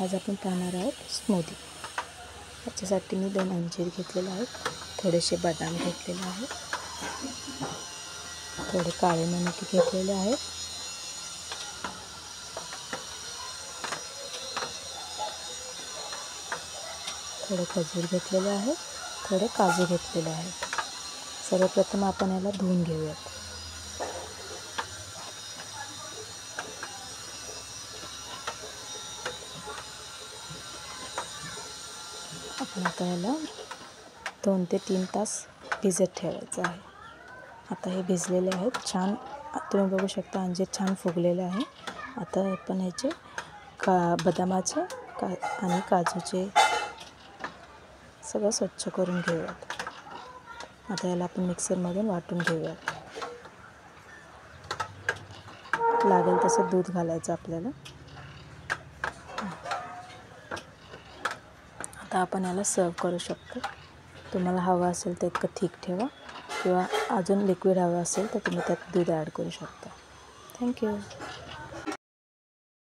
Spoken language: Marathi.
आज आपण पाहणार आहोत स्मूदी। याच्यासाठी मी 2 अंजीर घेतलेले आहेत, थोडेसे बदाम घेतलेले आहेत, थोडे काळे मनुके घेतलेले आहेत, थोडे खजूर घेतलेले आहेत, थोडे काजू घेतलेले आहेत। सर्वप्रथम आपण याला धुवून घेऊयात। आपण आता याला 2 ते 3 तास भिजत ठेवायचं आहे। आता हे भिजलेले आहेत, छान तुम्ही बघू शकता अंजीर छान फुगलेले आहे। आता आपण ह्याचे बदामाचे आणि काजूचे सगळं स्वच्छ करून घेऊयात। आता याला आपण मिक्सरमधून वाटून घेऊयात। लागेल तसं दूध घालायचं आपल्याला। आता आपण याला सर्व करू शकतो। तुम्हाला हवं असेल तर इतकं थिक ठेवा, किंवा अजून लिक्विड हवं असेल तर तुम्ही त्यात दूध ॲड करू शकता। थँक्यू।